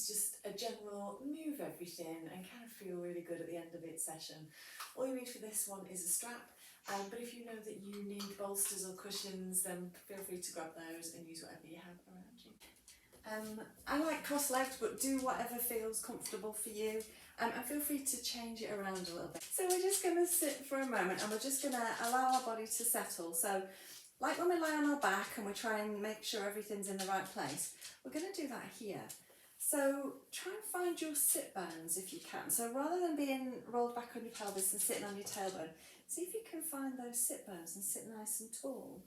is just a general move everything and kind of feel really good at the end of each session. All you need for this one is a strap, but if you know that you need bolsters or cushions, then feel free to grab those and use whatever you have around you. I like cross-legged, but do whatever feels comfortable for you, and feel free to change it around a little bit. So we're just going to sit for a moment and we're just going to allow our body to settle. So like when we lie on our back and we try and make sure everything's in the right place, we're going to do that here. So try and find your sit bones if you can. So rather than being rolled back on your pelvis and sitting on your tailbone, see if you can find those sit bones and sit nice and tall.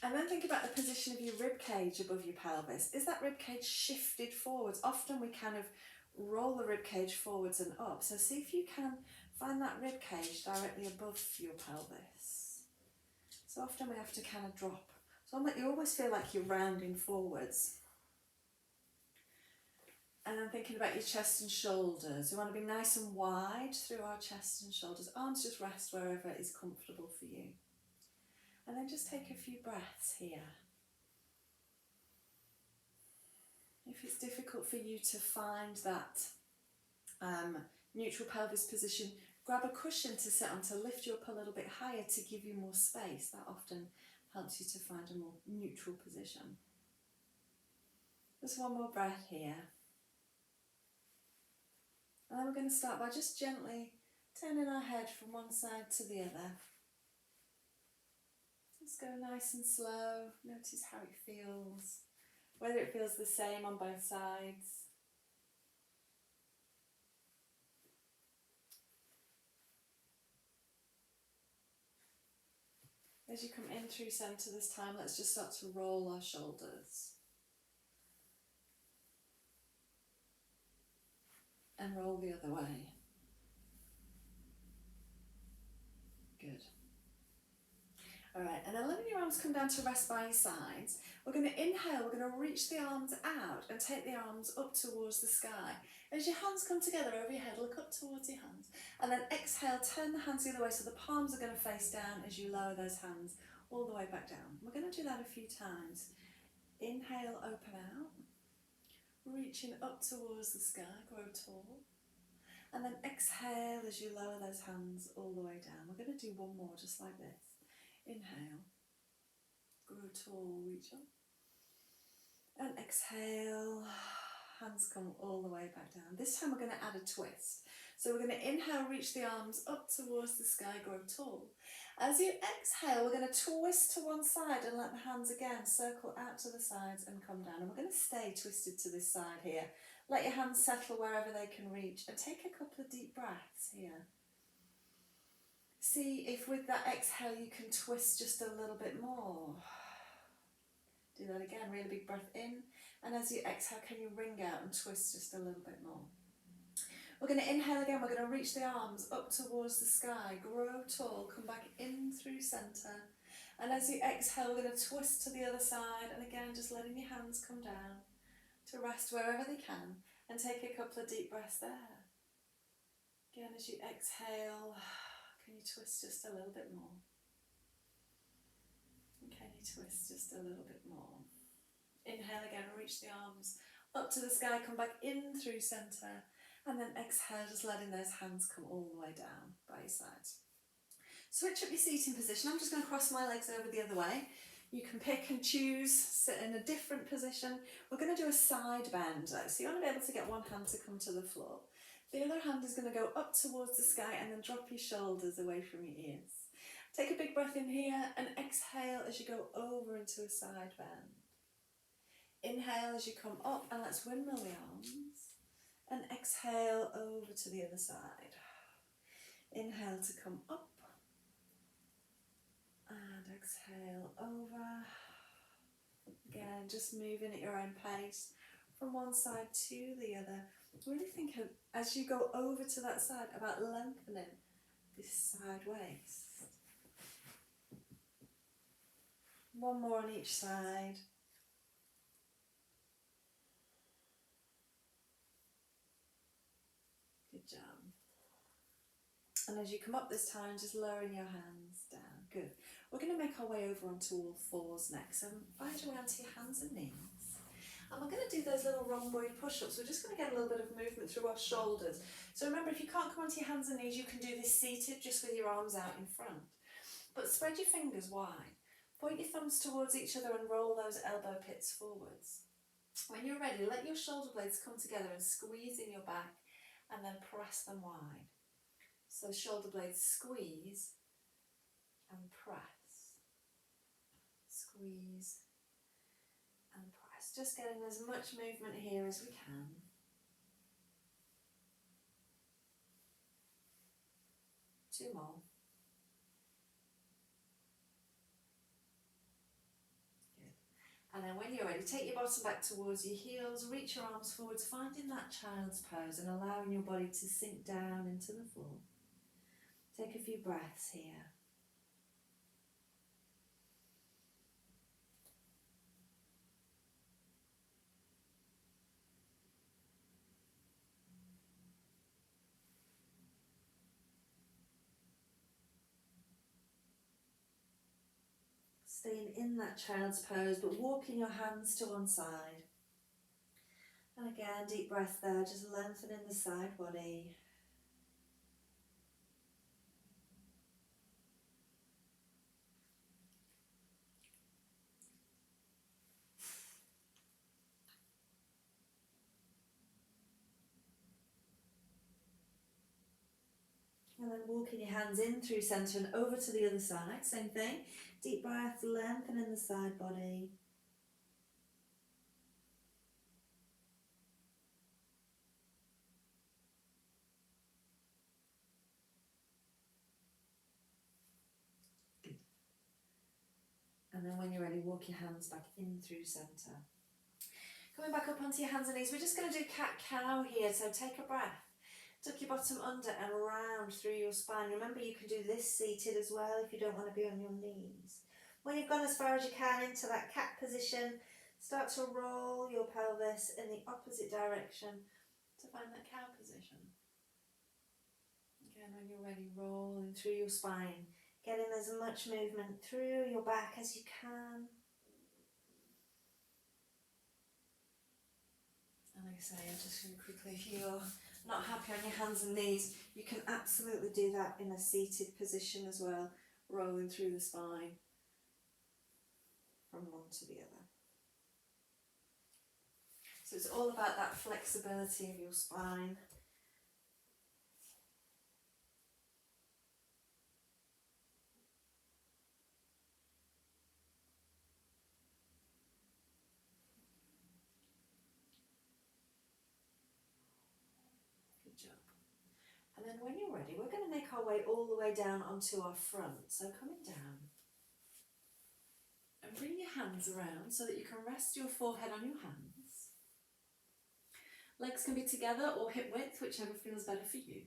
And then think about the position of your rib cage above your pelvis. Is that rib cage shifted forwards? Often we kind of roll the rib cage forwards and up. So see if you can find that rib cage directly above your pelvis. So often we have to kind of drop. So you always feel like you're rounding forwards. And then thinking about your chest and shoulders. We want to be nice and wide through our chest and shoulders. Arms just rest wherever is comfortable for you. And then just take a few breaths here. If it's difficult for you to find that neutral pelvis position, grab a cushion to sit on to lift you up a little bit higher to give you more space. That often helps you to find a more neutral position. Just one more breath here. And then we're going to start by just gently turning our head from one side to the other. Just go nice and slow. Notice how it feels, whether it feels the same on both sides. As you come in through centre this time, let's just start to roll our shoulders. And roll the other way. Good. Alright, and then letting your arms come down to rest by your sides. We're going to inhale, we're going to reach the arms out and take the arms up towards the sky. As your hands come together over your head, look up towards your hands. And then exhale, turn the hands the other way so the palms are going to face down as you lower those hands all the way back down. We're going to do that a few times. Inhale, open out. Reaching up towards the sky, grow tall. And then exhale as you lower those hands all the way down. We're going to do one more just like this. Inhale, grow tall, reach up. And exhale, hands come all the way back down. This time we're going to add a twist. So we're going to inhale, reach the arms up towards the sky, grow tall. As you exhale, we're going to twist to one side and let the hands again circle out to the sides and come down. And we're going to stay twisted to this side here. Let your hands settle wherever they can reach and take a couple of deep breaths here. See if with that exhale you can twist just a little bit more. Do that again, really big breath in. And as you exhale, can you wring out and twist just a little bit more? We're going to inhale again, we're going to reach the arms up towards the sky, grow tall, come back in through centre. And as you exhale, we're going to twist to the other side, and again, just letting your hands come down to rest wherever they can, and take a couple of deep breaths there. Again, as you exhale, can you twist just a little bit more? And can you twist just a little bit more? Inhale again, reach the arms up to the sky, come back in through centre. And then exhale, just letting those hands come all the way down by your sides. Switch up your seating position. I'm just going to cross my legs over the other way. You can pick and choose, sit in a different position. We're going to do a side bend though, so you want to be able to get one hand to come to the floor. The other hand is going to go up towards the sky and then drop your shoulders away from your ears. Take a big breath in here and exhale as you go over into a side bend. Inhale as you come up, and let's windmill the arms. And exhale over to the other side. Inhale to come up. And exhale over. Again, just moving at your own pace from one side to the other. Really think of, as you go over to that side, about lengthening this side waist. One more on each side. Good job. And as you come up this time, just lowering your hands down. Good. We're going to make our way over onto all fours next. So find your way onto your hands and knees. And And we're going to do those little rhomboid push-ups. We're just going to get a little bit of movement through our shoulders. So remember, if you can't come onto your hands and knees, you can do this seated just with your arms out in front. But spread your fingers wide. Point your thumbs towards each other and roll those elbow pits forwards. When you're ready, let your shoulder blades come together and squeeze in your back and then press them wide. So shoulder blades squeeze and press. Squeeze and press. Just getting as much movement here as we can. Two more. And then when you're ready, take your bottom back towards your heels, reach your arms forwards, finding that child's pose and allowing your body to sink down into the floor. Take a few breaths here. Staying in that child's pose, but walking your hands to one side. And again, deep breath there, just lengthening the side body. And then walking your hands in through centre and over to the other side, same thing. Deep breath, lengthening the side body. And then when you're ready, walk your hands back in through centre. Coming back up onto your hands and knees, we're just going to do cat-cow here, so take a breath. Tuck your bottom under and round through your spine. Remember, you can do this seated as well if you don't want to be on your knees. When you've gone as far as you can into that cat position, start to roll your pelvis in the opposite direction to find that cow position. Again, when you're ready, rolling through your spine, getting as much movement through your back as you can. And like I say, I'm just going to quickly, if you're not happy on your hands and knees, you can absolutely do that in a seated position as well, rolling through the spine from one to the other. So it's all about that flexibility of your spine. Good job. And then when you're ready, we're going to make our way all the way down onto our front. So coming down. And bring your hands around so that you can rest your forehead on your hands. Legs can be together or hip width, whichever feels better for you.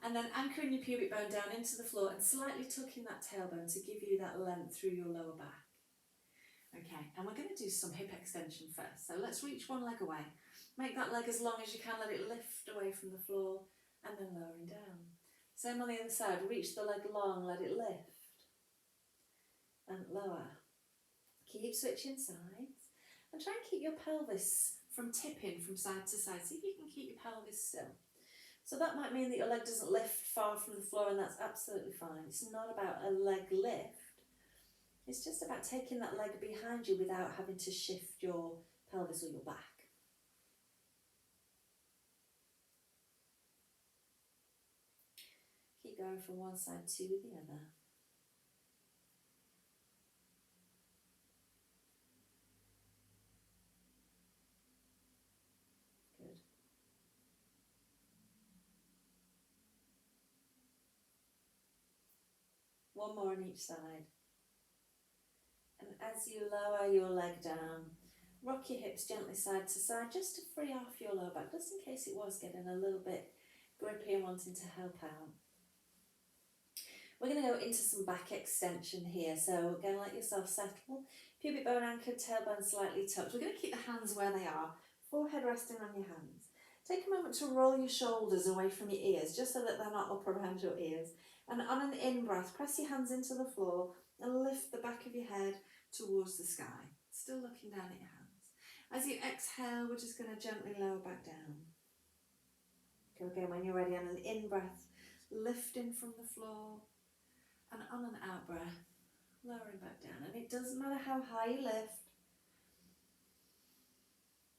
And then anchoring your pubic bone down into the floor and slightly tucking that tailbone to give you that length through your lower back. Okay, and we're going to do some hip extension first. So let's reach one leg away. Make that leg as long as you can, let it lift away from the floor and then lowering down. Same on the other side, reach the leg long, let it lift and lower. Keep switching sides and try and keep your pelvis from tipping from side to side. See if you can keep your pelvis still. So that might mean that your leg doesn't lift far from the floor, and that's absolutely fine. It's not about a leg lift. It's just about taking that leg behind you without having to shift your pelvis or your back. Keep going from one side to the other. Good. One more on each side. And as you lower your leg down, rock your hips gently side to side just to free off your lower back, just in case it was getting a little bit grippy and wanting to help out. We're going to go into some back extension here, so again, let yourself settle. Pubic bone anchored, tailbone slightly tucked. We're going to keep the hands where they are, forehead resting on your hands. Take a moment to roll your shoulders away from your ears, just so that they're not up around your ears. And on an in-breath, press your hands into the floor and lift the back of your head towards the sky, still looking down at your hands. As you exhale, we're just going to gently lower back down. Go again when you're ready on an in-breath, lifting from the floor, and on an out-breath, lowering back down. And it doesn't matter how high you lift,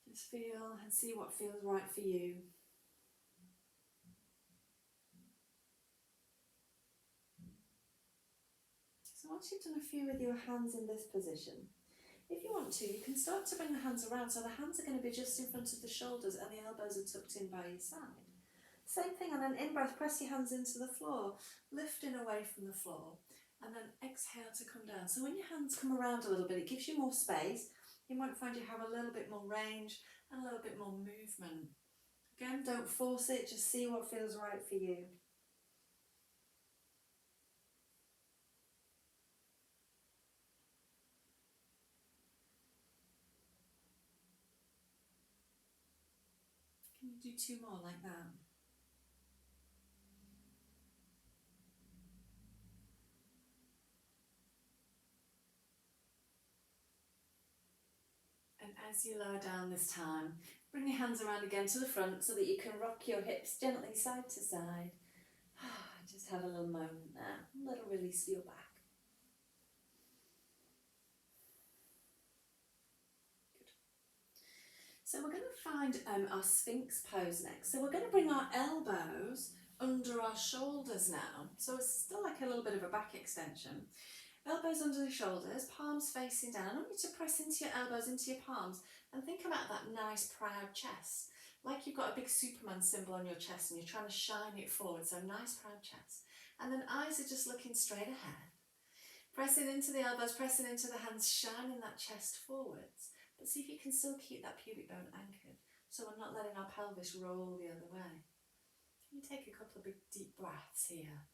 just feel and see what feels right for you. So once you've done a few with your hands in this position, if you want to, you can start to bring the hands around, so the hands are going to be just in front of the shoulders and the elbows are tucked in by your side. Same thing on an in-breath, press your hands into the floor, lifting away from the floor, and then exhale to come down. So when your hands come around a little bit, it gives you more space. You might find you have a little bit more range and a little bit more movement. Again, don't force it, just see what feels right for you. Can you do 2 more like that? And as you lower down this time, bring your hands around again to the front so that you can rock your hips gently side to side. Just have a little moment there, a little release for your back. So we're going to find our Sphinx pose next. So we're going to bring our elbows under our shoulders now. So it's still like a little bit of a back extension. Elbows under the shoulders, palms facing down. I want you to press into your elbows, into your palms, and think about that nice proud chest. Like you've got a big Superman symbol on your chest and you're trying to shine it forward. So nice proud chest. And then eyes are just looking straight ahead. Pressing into the elbows, pressing into the hands, shining that chest forwards. But see if you can still keep that pubic bone anchored, so we're not letting our pelvis roll the other way. Can you take a couple of big deep breaths here?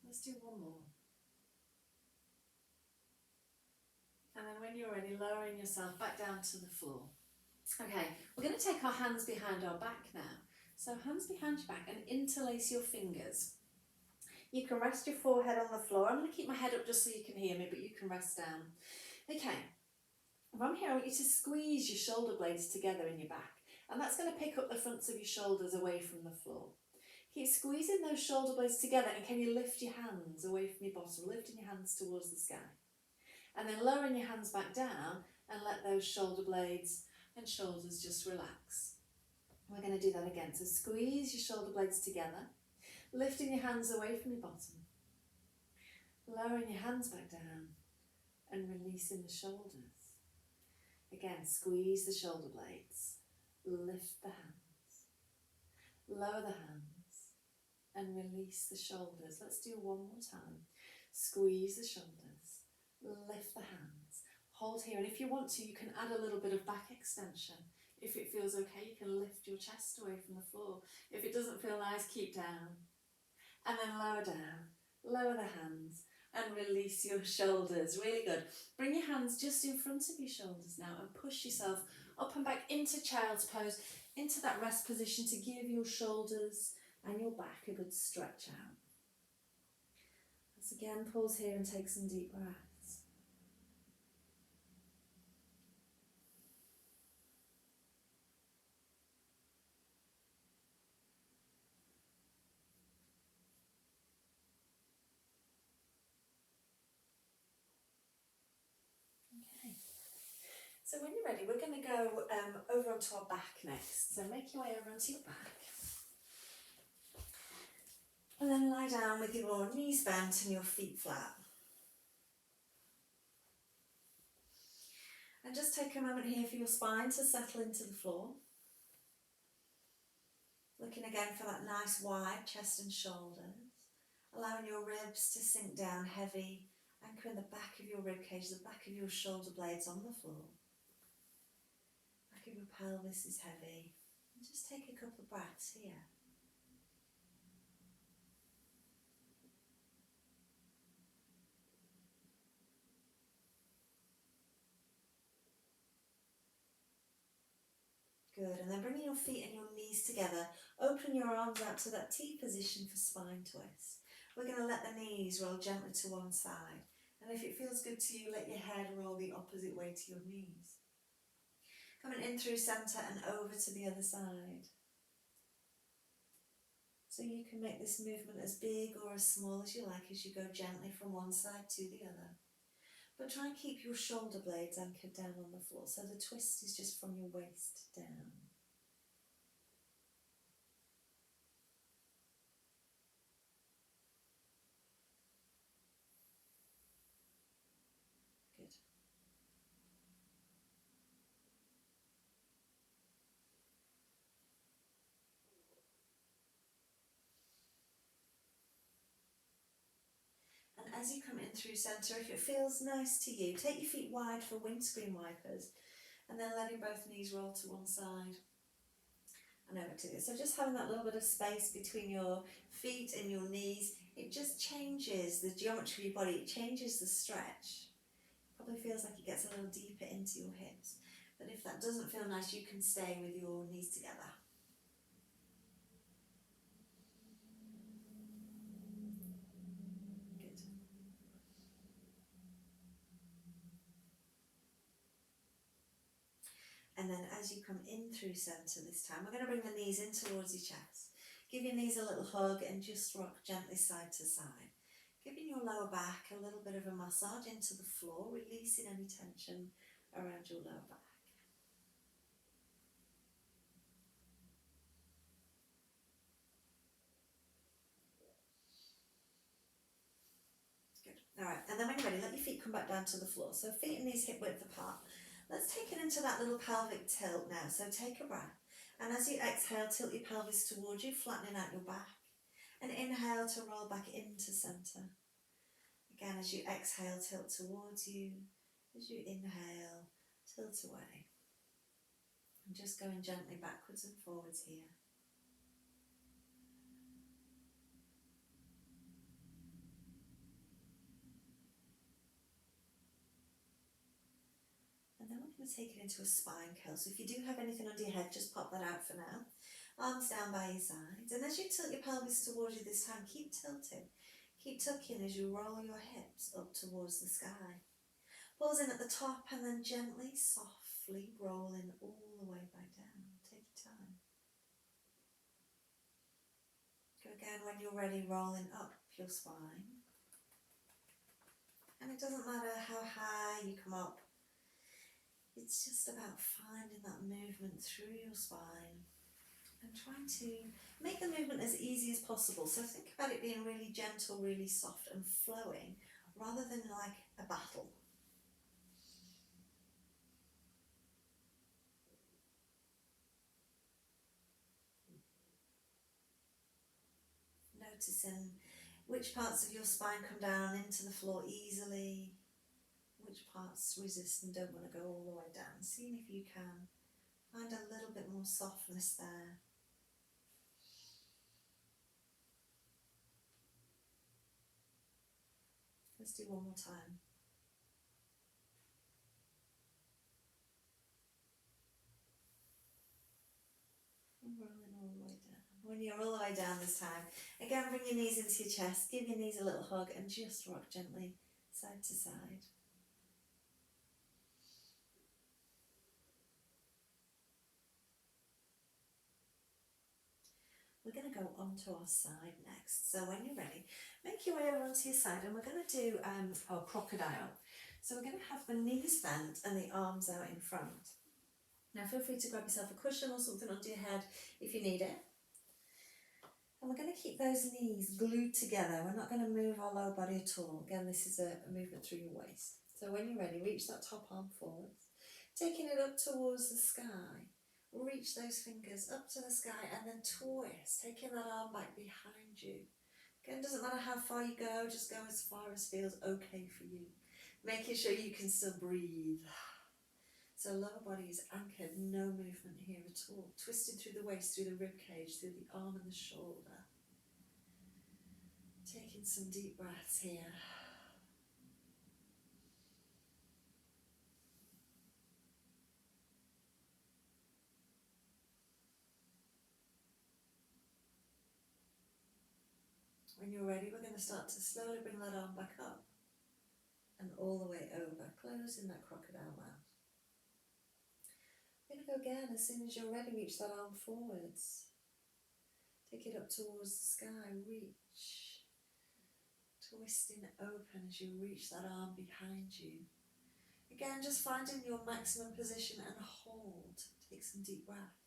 Let's do 1 more. And then when you're ready, lowering yourself back down to the floor. Okay, we're going to take our hands behind our back now. So hands behind your back and interlace your fingers. You can rest your forehead on the floor. I'm going to keep my head up just so you can hear me, but you can rest down. Okay, from here I want you to squeeze your shoulder blades together in your back, and that's going to pick up the fronts of your shoulders away from the floor. Keep squeezing those shoulder blades together, and can you lift your hands away from your bottom, lifting your hands towards the sky. And then lowering your hands back down and let those shoulder blades and shoulders just relax. We're going to do that again. So squeeze your shoulder blades together, lifting your hands away from your bottom, lowering your hands back down and releasing the shoulders. Again, squeeze the shoulder blades, lift the hands, lower the hands and release the shoulders. Let's do 1 more time. Squeeze the shoulders, lift the hands, hold here, and if you want to, you can add a little bit of back extension. If it feels okay, you can lift your chest away from the floor. If it doesn't feel nice, keep down. And then lower down, lower the hands, and release your shoulders. Really good. Bring your hands just in front of your shoulders now and push yourself up and back into child's pose, into that rest position to give your shoulders and your back a good stretch out. Let's again pause here and take some deep breaths. So when you're ready, we're going to go over onto our back next. So make your way over onto your back. And then lie down with your knees bent and your feet flat. And just take a moment here for your spine to settle into the floor. Looking again for that nice wide chest and shoulders. Allowing your ribs to sink down heavy, anchoring the back of your rib cage, the back of your shoulder blades on the floor. Back of your pelvis is heavy. And just take a couple of breaths here. Good, and then bringing your feet and your knees together, open your arms out to that T position for spine twist. we're going to let the knees roll gently to one side. And if it feels good to you, let your head roll the opposite way to your knees. Coming in through centre and over to the other side. So you can make this movement as big or as small as you like as you go gently from one side to the other. But try and keep your shoulder blades anchored down on the floor, so the twist is just from your waist down. Good. And as you come in through centre, if it feels nice to you, take your feet wide for windscreen wipers, and then letting both knees roll to one side and over to the other. So just having that little bit of space between your feet and your knees, it just changes the geometry of your body, it changes the stretch. Probably feels like it gets a little deeper into your hips. But if that doesn't feel nice, you can stay with your knees together. Good. And then as you come in through centre this time, we're going to bring the knees in towards your chest. Give your knees a little hug and just rock gently side to side. Giving your lower back a little bit of a massage into the floor, releasing any tension around your lower back. Good. Alright, and then when you're ready, let your feet come back down to the floor. So feet and knees hip width apart. Let's take it into that little pelvic tilt now. So take a breath. And as you exhale, tilt your pelvis towards you, flattening out your back. And inhale to roll back into centre. Again, as you exhale, tilt towards you. As you inhale, tilt away. And just going gently backwards and forwards here. And then we're going to take it into a spine curl. So if you do have anything under your head, just pop that out for now. Arms down by your sides. And as you tilt your pelvis towards you this time, keep tilting. Keep tucking as you roll your hips up towards the sky. Pulls in at the top and then gently, softly rolling all the way back down. Take your time. Go again when you're ready, rolling up your spine. And it doesn't matter how high you come up. It's just about finding that movement through your spine and trying to make the movement as easy as possible. So think about it being really gentle, really soft and flowing rather than like a battle. Noticing which parts of your spine come down into the floor easily, which parts resist and don't want to go all the way down. Seeing if you can find a little bit more softness there. Let's do one more time. And rolling all the way down. When you're all the way down this time, again bring your knees into your chest, give your knees a little hug and just rock gently side to side. We're going to go onto our side next. So when you're ready, make your way over onto your side and we're going to do our crocodile. So we're going to have the knees bent and the arms out in front. Now feel free to grab yourself a cushion or something under your head if you need it. And we're going to keep those knees glued together. We're not going to move our lower body at all. Again, this is a movement through your waist. So when you're ready, reach that top arm forwards, taking it up towards the sky. Reach those fingers up to the sky and then twist, taking that arm back behind you. Again, doesn't matter how far you go, just go as far as feels okay for you. Making sure you can still breathe. So lower body is anchored, no movement here at all. Twisting through the waist, through the rib cage, through the arm and the shoulder. Taking some deep breaths here. When you're ready, we're going to start to slowly bring that arm back up and all the way over, closing that crocodile mouth. We're going to go again. As soon as you're ready, reach that arm forwards. Take it up towards the sky, reach. Twisting open as you reach that arm behind you. Again, just finding your maximum position and hold. Take some deep breath.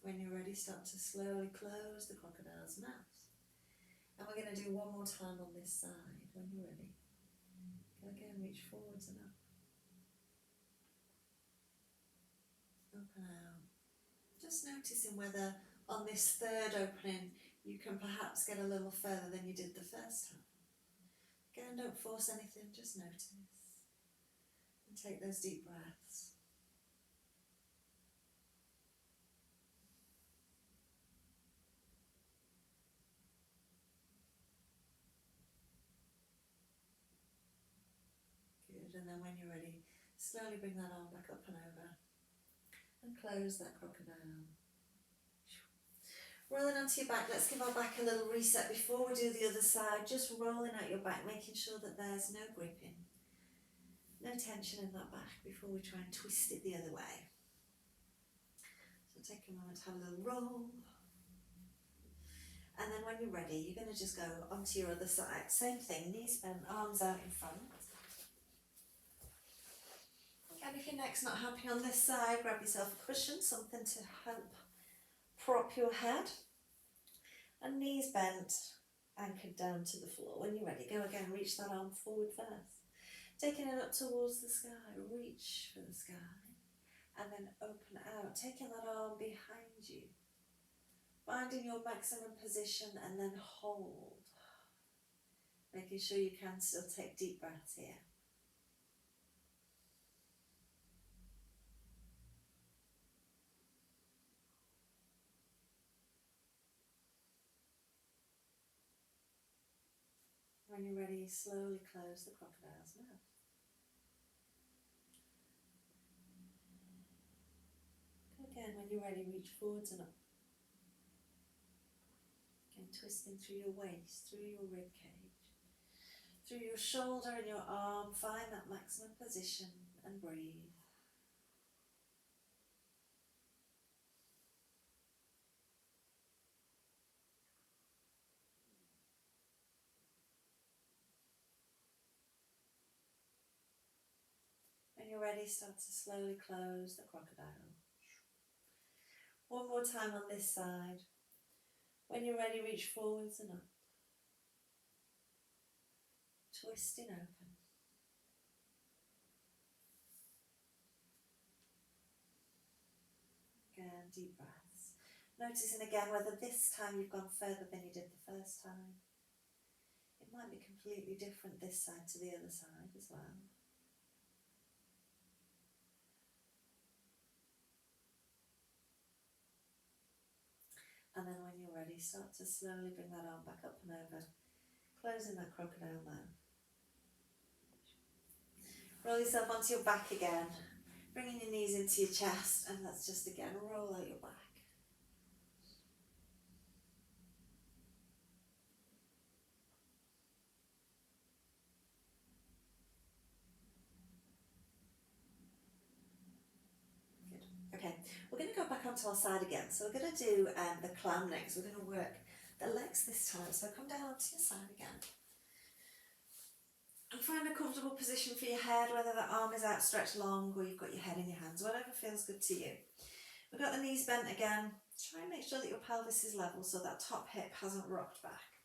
When you're ready, start to slowly close the crocodile's mouth. And we're going to do one more time on this side. When you're ready, go again, reach forwards and up. Open out. Just noticing whether on this third opening you can perhaps get a little further than you did the first time. Again, don't force anything, just notice. And take those deep breaths. Good, and then when you're ready, slowly bring that arm back up and over. And close that crocodile. Rolling onto your back, let's give our back a little reset before we do the other side. Just rolling out your back, making sure that there's no gripping, no tension in that back before we try and twist it the other way. So take a moment to have a little roll. And then when you're ready, you're going to just go onto your other side. Same thing, knees bent, arms out in front. And if your neck's not happy on this side, grab yourself a cushion, something to help prop your head. And knees bent, anchored down to the floor. When you're ready, go again, reach that arm forward first. Taking it up towards the sky, reach for the sky. And then open out, taking that arm behind you. Finding your maximum position and then hold. Making sure you can still take deep breaths here. When you're ready, slowly close the crocodile's mouth. Again, when you're ready, reach forwards and up. Again, twisting through your waist, through your rib cage, through your shoulder and your arm. Find that maximum position and breathe. When you're ready, start to slowly close the crocodile. One more time on this side. When you're ready, reach forwards and up. Twisting open. Again, deep breaths. Noticing again whether this time you've gone further than you did the first time. It might be completely different this side to the other side as well. And then when you're ready, start to slowly bring that arm back up and over, closing that crocodile mouth. Roll yourself onto your back again, bringing your knees into your chest, and let's just again roll out your back. Okay, we're going to go back onto our side again. So we're going to do the clam next. We're going to work the legs this time. So come down onto your side again. And find a comfortable position for your head, whether the arm is outstretched long or you've got your head in your hands, whatever feels good to you. We've got the knees bent again. Try and make sure that your pelvis is level so that top hip hasn't rocked back.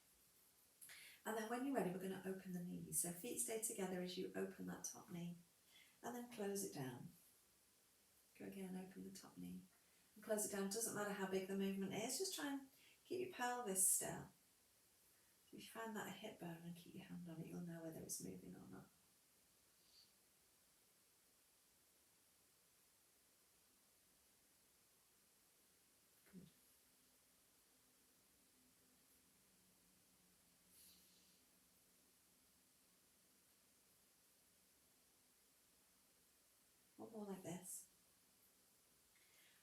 And then when you're ready, we're going to open the knees. So feet stay together as you open that top knee. And then close it down. Go again, open the top knee and close it down. Doesn't matter how big the movement is, just try and keep your pelvis still. So if you find that a hip bone and keep your hand on it, you'll know whether it's moving or not. Good. more like this.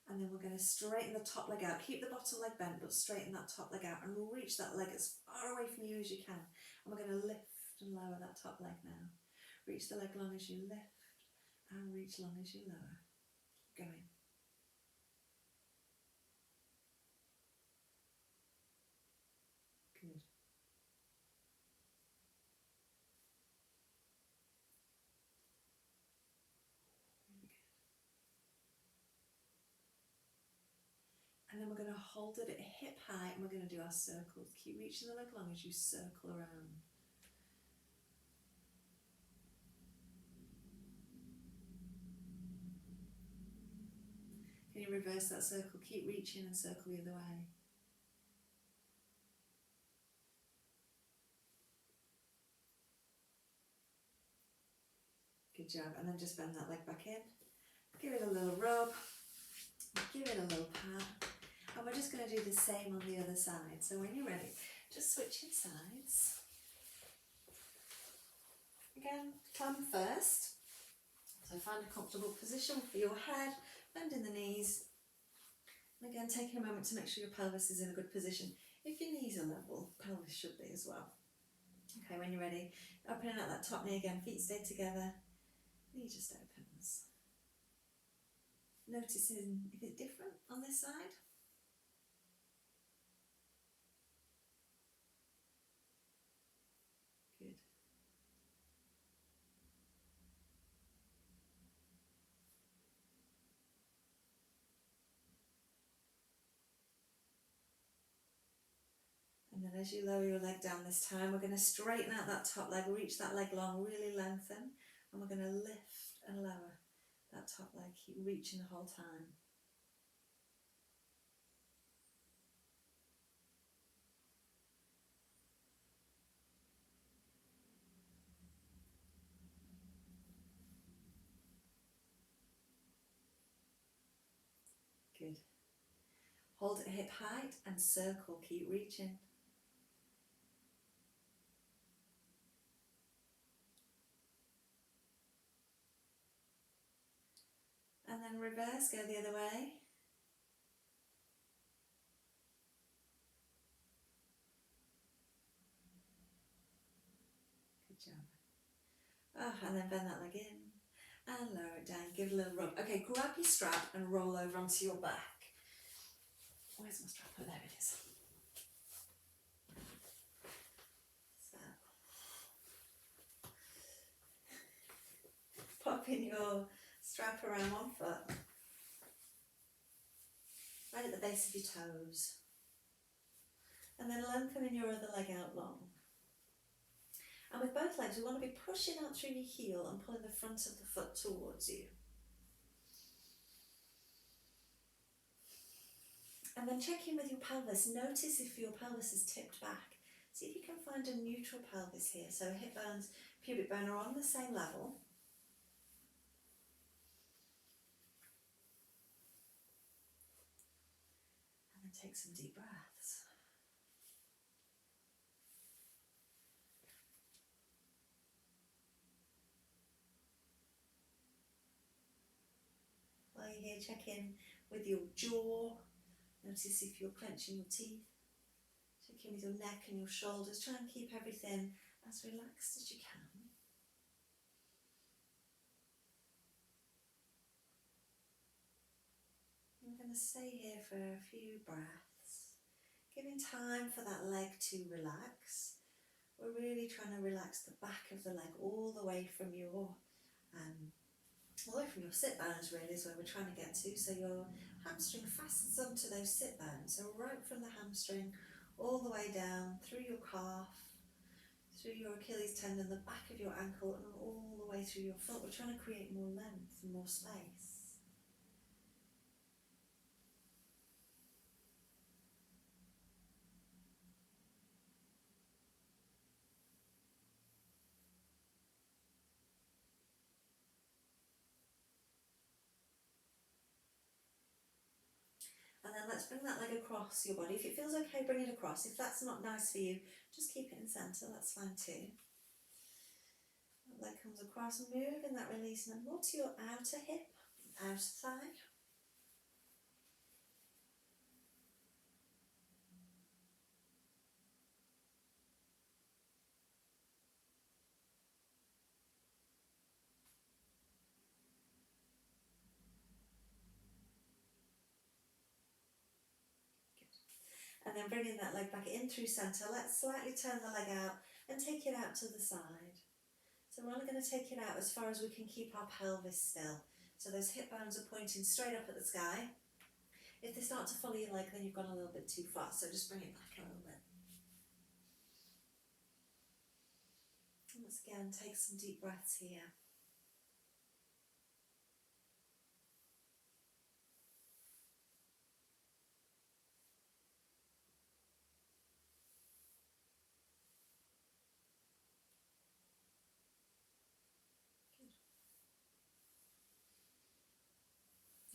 And then we're going to straighten the top leg out. Keep the bottom leg bent, but straighten that top leg out and reach that leg as far away from you as you can. And we're going to lift and lower that top leg now. Reach the leg long as you lift and reach long as you lower. Keep going. Good. And then we're going to hold it at hip height and we're going to do our circles. Keep reaching the leg long as you circle around. Can you reverse that circle? Keep reaching and circle the other way. Good job. And then just bend that leg back in. Give it a little rub. Give it a little pat. And we're just going to do the same on the other side. So when you're ready, just switching sides. Again, climb first. So find a comfortable position for your head, bending the knees. And again, taking a moment to make sure your pelvis is in a good position. If your knees are level, pelvis should be as well. Okay, when you're ready, opening out that top knee again, feet stay together, knee just opens. Noticing if it's different on this side. Good. And then as you lower your leg down this time, we're going to straighten out that top leg, reach that leg long, really lengthen, and we're going to lift and lower that top leg, keep reaching the whole time. Good. Hold at hip height and circle, keep reaching. And then reverse, go the other way. Good job. And then bend that leg in and lower it down, give it a little rub. Okay, grab your strap and roll over onto your back. Where's my strap? Oh, there it is. So, popping your strap around one foot, right at the base of your toes. And then lengthening your other leg out long. And with both legs, we want to be pushing out through your heel and pulling the front of the foot towards you. And then check in with your pelvis. Notice if your pelvis is tipped back. See if you can find a neutral pelvis here. So hip bones, pubic bone are on the same level. And then take some deep breaths. While you're here, check in with your jaw. Notice if you're clenching your teeth. Check in with your neck and your shoulders. Try and keep everything as relaxed as you can. I'm going to stay here for a few breaths, giving time for that leg to relax. We're really trying to relax the back of the leg all the way from your sit bones really is where we're trying to get to. So your hamstring fastens onto those sit bones. So right from the hamstring all the way down through your calf, through your Achilles tendon, the back of your ankle, and all the way through your foot. We're trying to create more length and more space. And then let's bring that leg across your body. If it feels okay, bring it across. If that's not nice for you, just keep it in centre, that's fine too. That leg comes across, moving that release now more to your outer hip. outer thigh. And then bringing that leg back in through centre, let's slightly turn the leg out and take it out to the side. So we're only going to take it out as far as we can keep our pelvis still. So those hip bones are pointing straight up at the sky. If they start to follow your leg, then you've gone a little bit too far, so just bring it back a little bit. And let's again take some deep breaths here.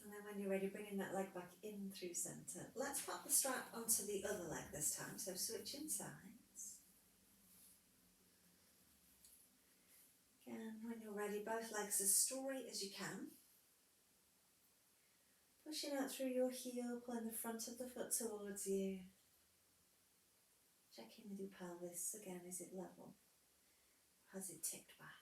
And then when you're ready, bringing that leg back in through centre. Let's pop the strap onto the other leg this time, so switching sides. Again, when you're ready, both legs as straight as you can. Pushing out through your heel, pulling the front of the foot towards you. Checking with your pelvis, again, is it level? Has it tipped back?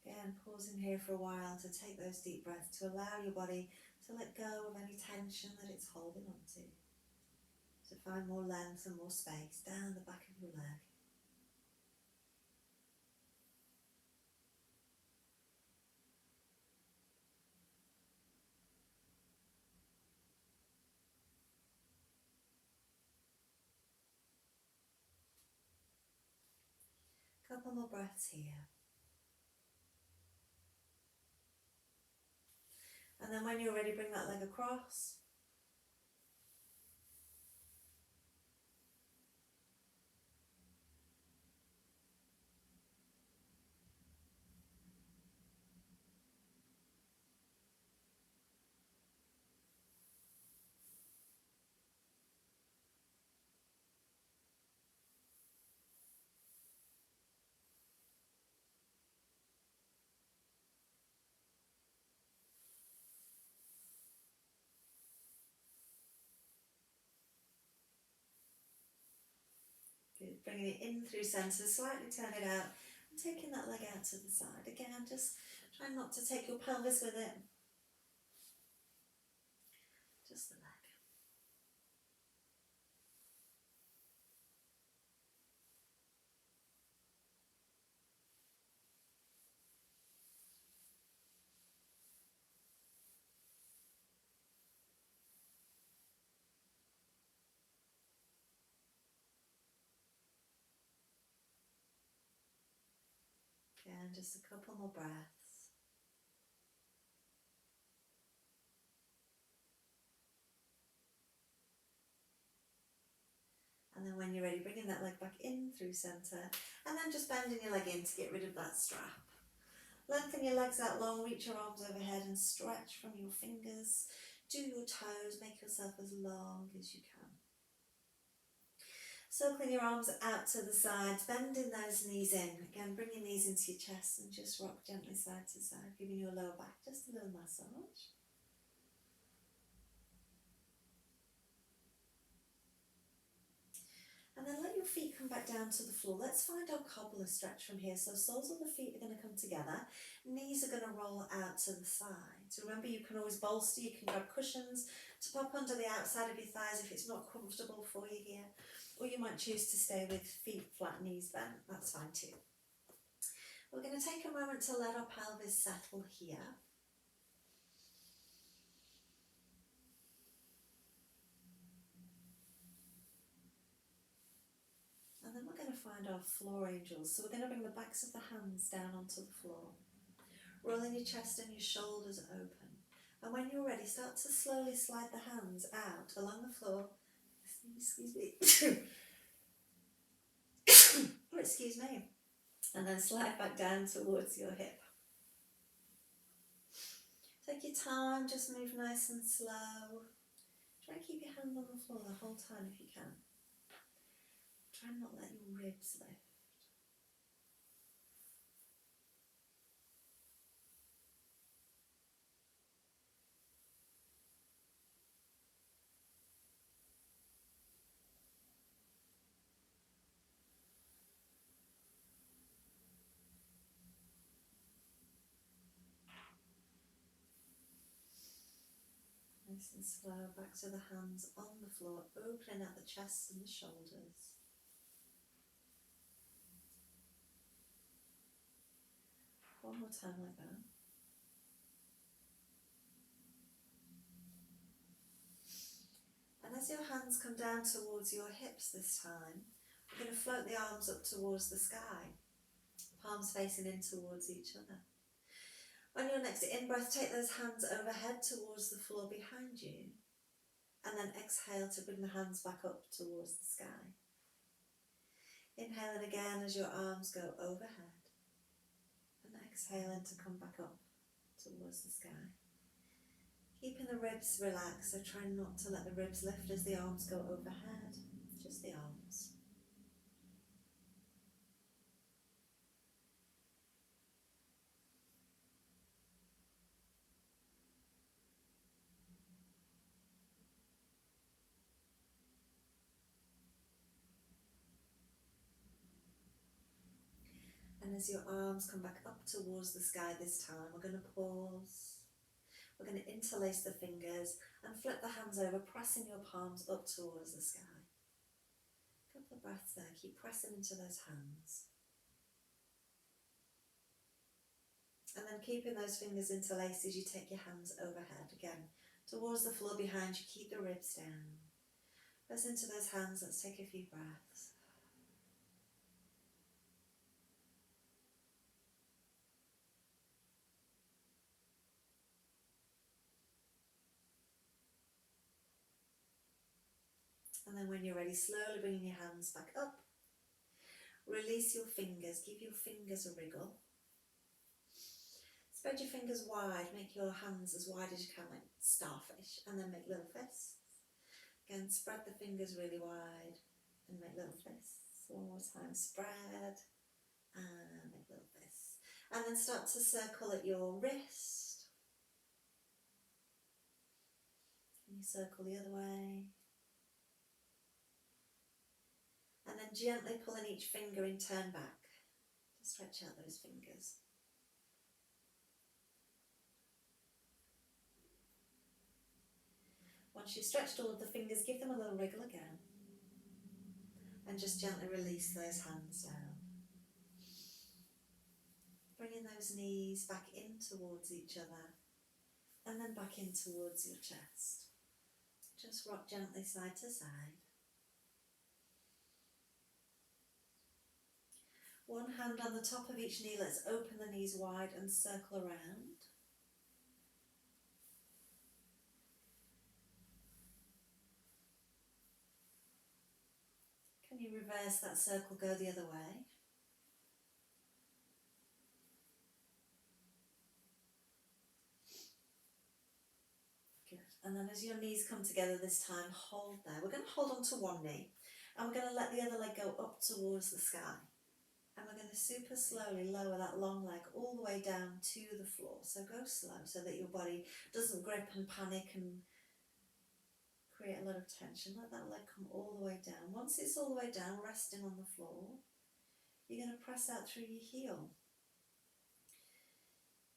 Again, pausing here for a while to take those deep breaths, to allow your body to let go of any tension that it's holding on to find more length and more space down the back of your leg. Couple more breaths here. And then when you're ready, bring that leg across. Good. Bringing it in through centre, slightly turn it out, and taking that leg out to the side. Again, just try not to take your pelvis with it. Just the leg. Again, just a couple more breaths. And then when you're ready, bringing that leg back in through centre, and then just bending your leg in to get rid of that strap. Lengthen your legs out long, reach your arms overhead and stretch from your fingers to your toes. Make yourself as long as you can. Circling your arms out to the sides, bending those knees in. Again, bring your knees into your chest and just rock gently side to side, giving your lower back just a little massage. And then let your feet come back down to the floor. Let's find our cobbler stretch from here. So soles of the feet are going to come together. Knees are going to roll out to the sides. Remember, you can always bolster. You can grab cushions to pop under the outside of your thighs if it's not comfortable for you here. Or you might choose to stay with feet flat, knees bent. That's fine too. We're going to take a moment to let our pelvis settle here. And then we're going to find our floor angels. So we're going to bring the backs of the hands down onto the floor. Rolling your chest and your shoulders open. And when you're ready, start to slowly slide the hands out along the floor. Excuse me. Or excuse me. And then slide back down towards your hip. Take your time, just move nice and slow. Try and keep your hands on the floor the whole time if you can. Try and not let your ribs lift. Nice and slow, back to the hands on the floor, opening at the chest and the shoulders. One more time like that. And as your hands come down towards your hips this time, we're going to float the arms up towards the sky, palms facing in towards each other. On your next in-breath, take those hands overhead towards the floor behind you, and then exhale to bring the hands back up towards the sky. Inhaling again as your arms go overhead, and exhaling to come back up towards the sky. Keeping the ribs relaxed, so try not to let the ribs lift as the arms go overhead, just the arms. And as your arms come back up towards the sky this time, we're going to pause. We're going to interlace the fingers and flip the hands over, pressing your palms up towards the sky. A couple of breaths there, keep pressing into those hands. And then keeping those fingers interlaced as you take your hands overhead again, towards the floor behind you, keep the ribs down. Press into those hands, let's take a few breaths. And then when you're ready, slowly bringing your hands back up. Release your fingers, give your fingers a wriggle. Spread your fingers wide, make your hands as wide as you can, like starfish, and then make little fists. Again, spread the fingers really wide and make little fists. One more time, spread and make little fists. And then start to circle at your wrist. And you circle the other way. And then gently pulling each finger in turn back to stretch out those fingers. Once you've stretched all of the fingers, give them a little wriggle again. And just gently release those hands down. Bringing those knees back in towards each other and then back in towards your chest. Just rock gently side to side. One hand on the top of each knee, let's open the knees wide and circle around. Can you reverse that circle, go the other way? Good. And then as your knees come together this time, hold there. We're going to hold on to one knee and we're going to let the other leg go up towards the sky. And we're going to super slowly lower that long leg all the way down to the floor. So go slow so that your body doesn't grip and panic and create a lot of tension. Let that leg come all the way down. Once it's all the way down, resting on the floor, you're going to press out through your heel.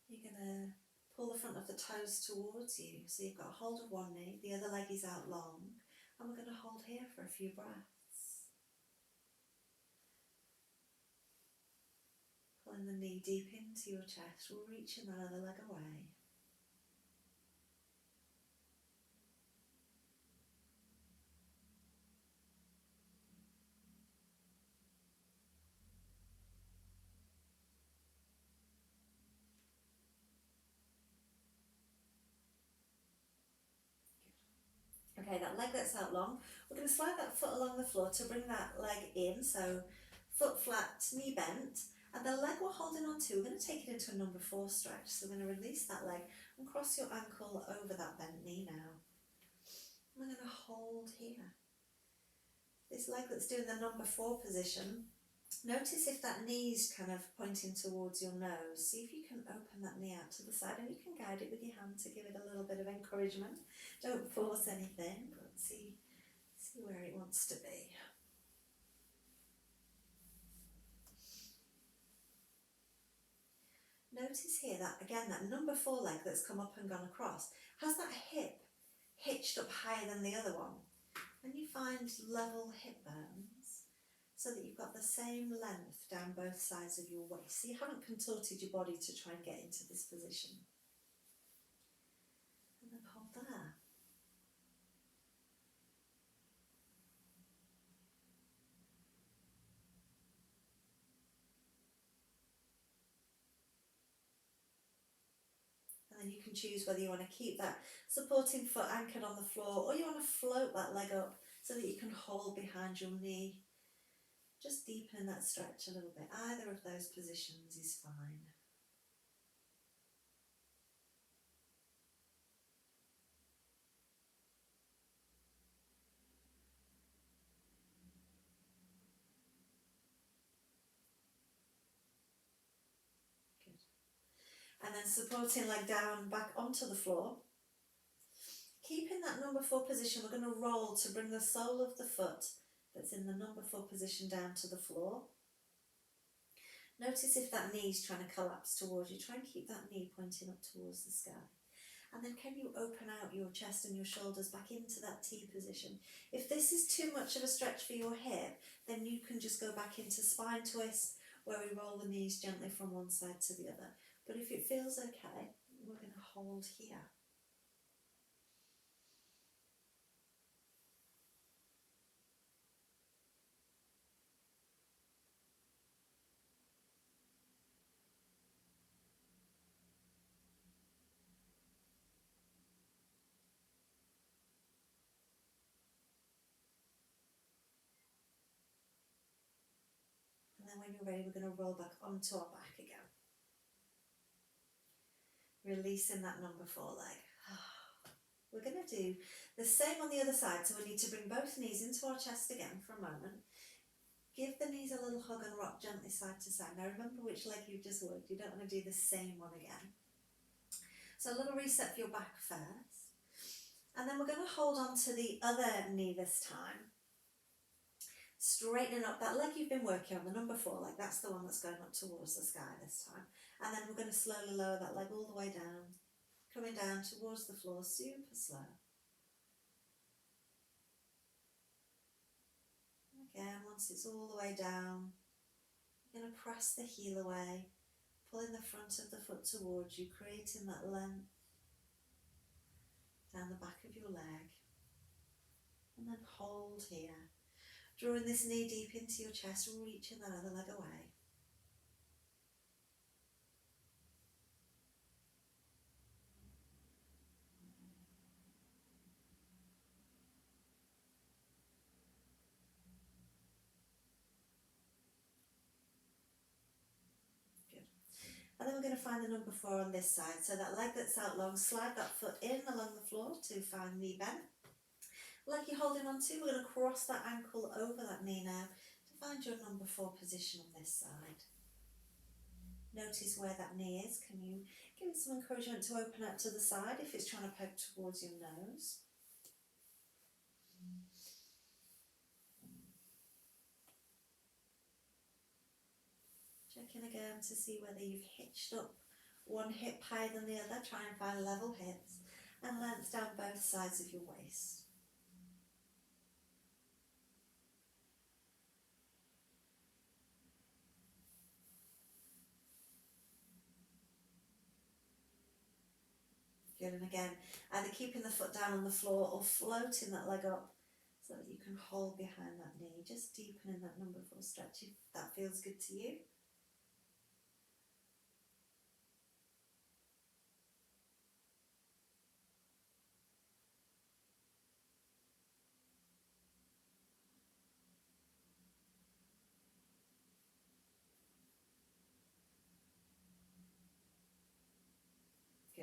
You're going to pull the front of the toes towards you. So you've got hold of one knee, the other leg is out long. And we're going to hold here for a few breaths. Pulling the knee deep into your chest, reaching that other leg away. out, leg that's out long. We're going to slide that foot along the floor to bring that leg in, so foot flat, knee bent, and the leg we're holding on to, we're going to take it into a number 4 stretch. So we're going to release that leg and cross your ankle over that bent knee now. We're going to hold here. This leg that's doing the number 4 position, notice if that knee's kind of pointing towards your nose. See if you can open that knee out to the side, and you can guide it with your hand to give it a little bit of encouragement. Don't force anything, but see where it wants to be. Notice here that, again, that number 4 leg that's come up and gone across has that hip hitched up higher than the other one. And you find level hip bones so that you've got the same length down both sides of your waist. So you haven't contorted your body to try and get into this position. And then hold there. And then you can choose whether you want to keep that supporting foot anchored on the floor, or you want to float that leg up so that you can hold behind your knee. Just deepen that stretch a little bit. Either of those positions is fine. Good. And then supporting leg down back onto the floor. Keeping that number 4 position, we're going to roll to bring the sole of the foot that's in the number 4 position down to the floor. Notice if that knee's trying to collapse towards you. Try and keep that knee pointing up towards the sky. And then can you open out your chest and your shoulders back into that T position? If this is too much of a stretch for your hip, then you can just go back into spine twist, where we roll the knees gently from one side to the other. But if it feels okay, we're going to hold here. And then when you're ready, we're going to roll back onto our back again. Releasing that number 4 leg. We're going to do the same on the other side, so we need to bring both knees into our chest again for a moment. Give the knees a little hug and rock gently side to side. Now remember which leg you've just worked. You don't want to do the same one again. So a little reset for your back first. And then we're going to hold on to the other knee this time. Straightening up that leg you've been working on, the number 4 leg. That's the one that's going up towards the sky this time. And then we're going to slowly lower that leg all the way down. Coming down towards the floor, super slow. Again, once it's all the way down, you're going to press the heel away, pulling the front of the foot towards you, creating that length down the back of your leg. And then hold here, drawing this knee deep into your chest, reaching that other leg away. And then we're going to find the number 4 on this side. So that leg that's out long, slide that foot in along the floor to find knee bend. Leg you're holding on to, we're going to cross that ankle over that knee now to find your number 4 position on this side. Notice where that knee is. Can you give it some encouragement to open out to the side if it's trying to poke towards your nose? Checking again to see whether you've hitched up one hip higher than the other. Try and find level hips and length down both sides of your waist. Good, and again, either keeping the foot down on the floor or floating that leg up so that you can hold behind that knee, just deepening that number 4 stretch if that feels good to you.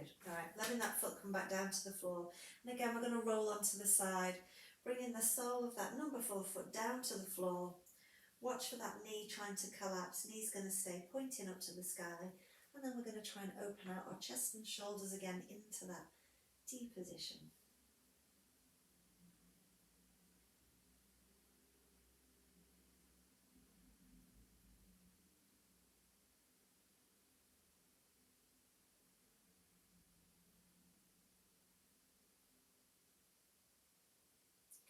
Good. All right, letting that foot come back down to the floor. And again, we're going to roll onto the side, bringing the sole of that number 4 foot down to the floor. Watch for that knee trying to collapse. Knee's going to stay pointing up to the sky. And then we're going to try and open out our chest and shoulders again into that D position.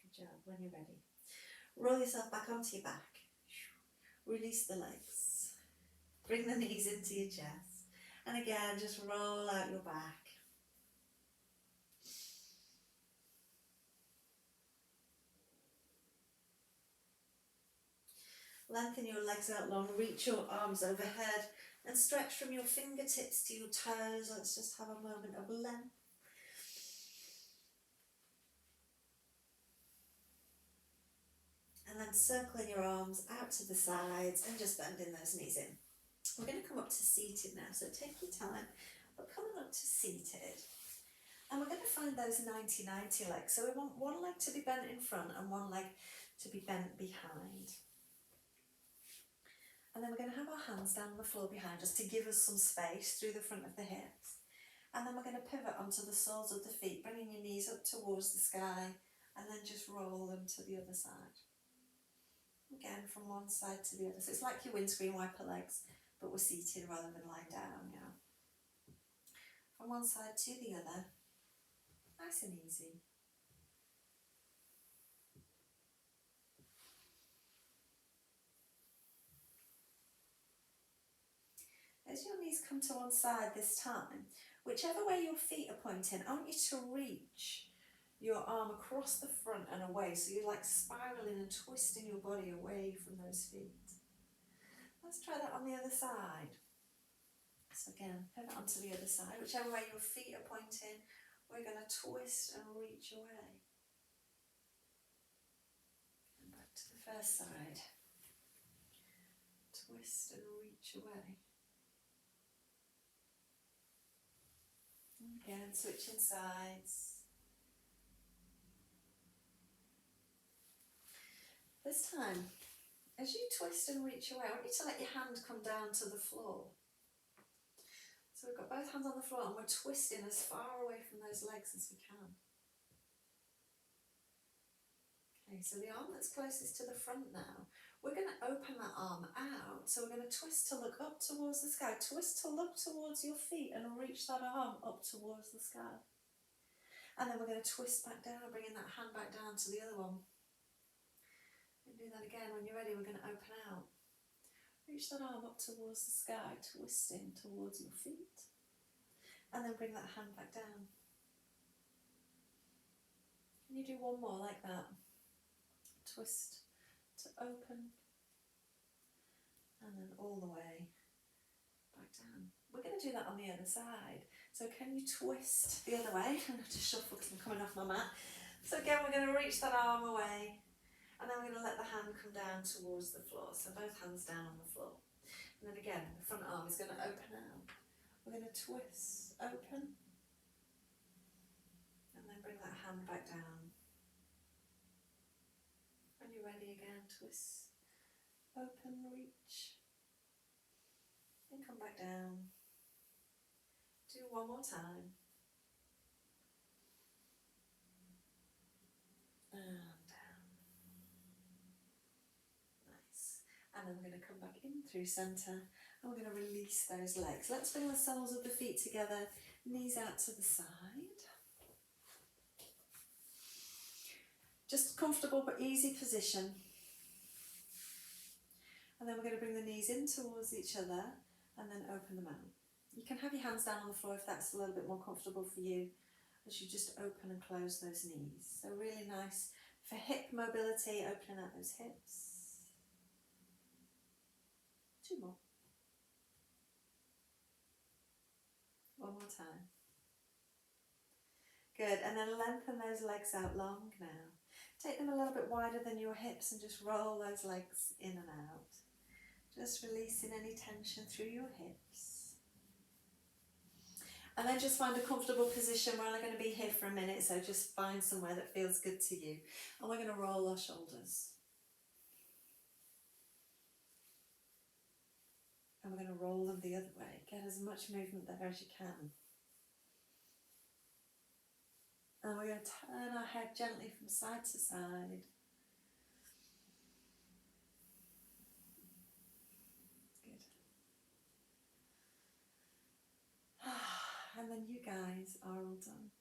Good job. When you're ready, roll yourself back onto your back. Release the legs. Bring the knees into your chest. And again, just roll out your back. Lengthen your legs out long, reach your arms overhead and stretch from your fingertips to your toes. Let's just have a moment of length. And then circling your arms out to the sides and just bending those knees in. We're going to come up to seated now, so take your time, but coming up to seated. And we're going to find those 90-90 legs. So we want one leg to be bent in front and one leg to be bent behind. And then we're going to have our hands down on the floor behind us to give us some space through the front of the hips. And then we're going to pivot onto the soles of the feet, bringing your knees up towards the sky and then just roll them to the other side. Again, from one side to the other. So it's like your windscreen wiper legs, but we're seated rather than lying down, yeah. From one side to the other, nice and easy. As your knees come to one side this time, whichever way your feet are pointing, I want you to reach your arm across the front and away, so you're like spiraling and twisting your body away from those feet. Let's try that on the other side. So again, pivot onto the other side. Whichever way your feet are pointing, we're going to twist and reach away. And back to the first side. Twist and reach away. Again, switching sides. This time, as you twist and reach away, I want you to let your hand come down to the floor. So we've got both hands on the floor and we're twisting as far away from those legs as we can. Okay, so the arm that's closest to the front now, we're going to open that arm out. So we're going to twist to look up towards the sky, twist to look towards your feet and reach that arm up towards the sky. And then we're going to twist back down, bringing that hand back down to the other one. And do that again. When you're ready, we're going to open out. Reach that arm up towards the sky, twisting towards your feet. And then bring that hand back down. Can you do one more like that? Twist to open. And then all the way back down. We're going to do that on the other side. So can you twist the other way? I'm going to have to shuffle because I'm coming off my mat. So again, we're going to reach that arm away. And then we're going to let the hand come down towards the floor. So both hands down on the floor. And then again, the front arm is going to open out. We're going to twist, open. And then bring that hand back down. When you're ready again, twist, open, reach. And come back down. Do one more time. And and then we're going to come back in through centre and we're going to release those legs. Let's bring the soles of the feet together, knees out to the side. Just comfortable but easy position. And then we're going to bring the knees in towards each other and then open them out. You can have your hands down on the floor if that's a little bit more comfortable for you, as you just open and close those knees. So really nice for hip mobility, opening out those hips. Two more. One more time. Good, and then lengthen those legs out long now. Take them a little bit wider than your hips and just roll those legs in and out. Just releasing any tension through your hips. And then just find a comfortable position. We're only going to be here for a minute, so just find somewhere that feels good to you. And we're going to roll our shoulders. And we're going to roll them the other way. Get as much movement there as you can. And we're going to turn our head gently from side to side. Good. And then you guys are all done.